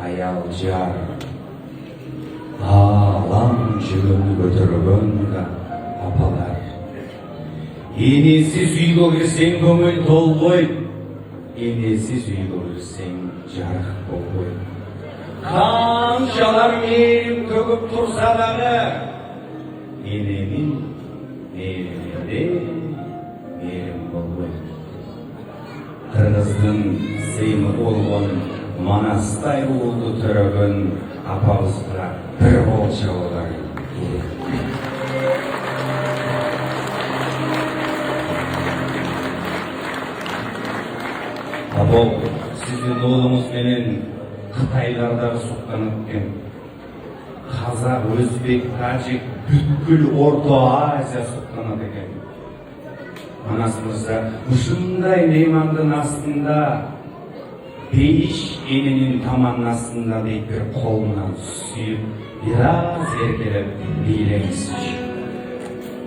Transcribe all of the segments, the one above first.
аял жар алам жүгін көтерген апалар. Енесіз үйге кірсең көңіл толмай, енесіз үйге кірсең жарық болмай. Қаншалар мейірім төгіп тұрса дағы, ененің мейірімінде мейірім болмай. Қырғыздың сыймы болған манастай ұлды түрігін апамызға бір болша олар керек. Апау, сіздің ұлыңыз менен Қытайлардағы соқтан өткен қазақ, өзбек, тәжік, бүткіл Орта Азия соқтан екен. Анасымызда ұшындай меймандың астында бейіш ененің таманның астында дейіп бір қолынан сүйіп, біраз еркелеп билеңізші.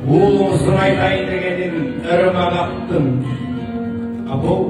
Ұлыңыздың айтайын дегенін ірім ағаттым. Апау,